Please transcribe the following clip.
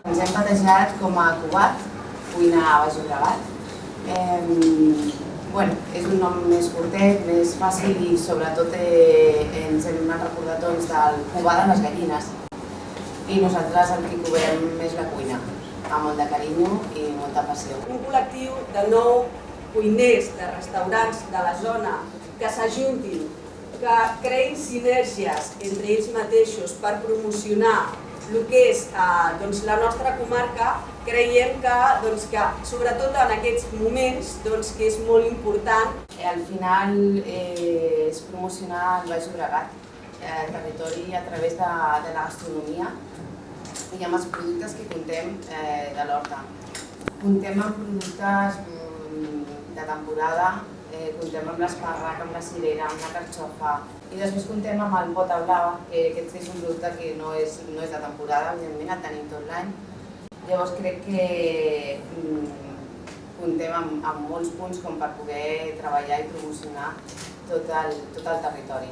Ens hem batejat com a Cubat, cuina a Baix Llobregat. És un nom més curtet, més fàcil i sobretot ens hem anat recordat del Cubà de les gallines. I nosaltres el que cobrem és la cuina, amb molt de carinyo i molta passió. Un col·lectiu de 9 cuiners de restaurants de la zona que s'ajuntin, que creïn sinergies entre ells mateixos per promocionar el que és la nostra comarca, creiem que sobretot en aquests moments que és molt important. Al final és promocionar el Baix Llobregat, el territori a través de la gastronomia i amb els productes que contem de l'horta. Contem amb productes de temporada, contem amb l'espàrrec, amb la cirera, amb la carxofa i després contem amb el pota blava, que aquest és un producte que no és de temporada, evidentment el tenim tot l'any. Llavors crec que contem amb molts punts com per poder treballar i promocionar tot el territori.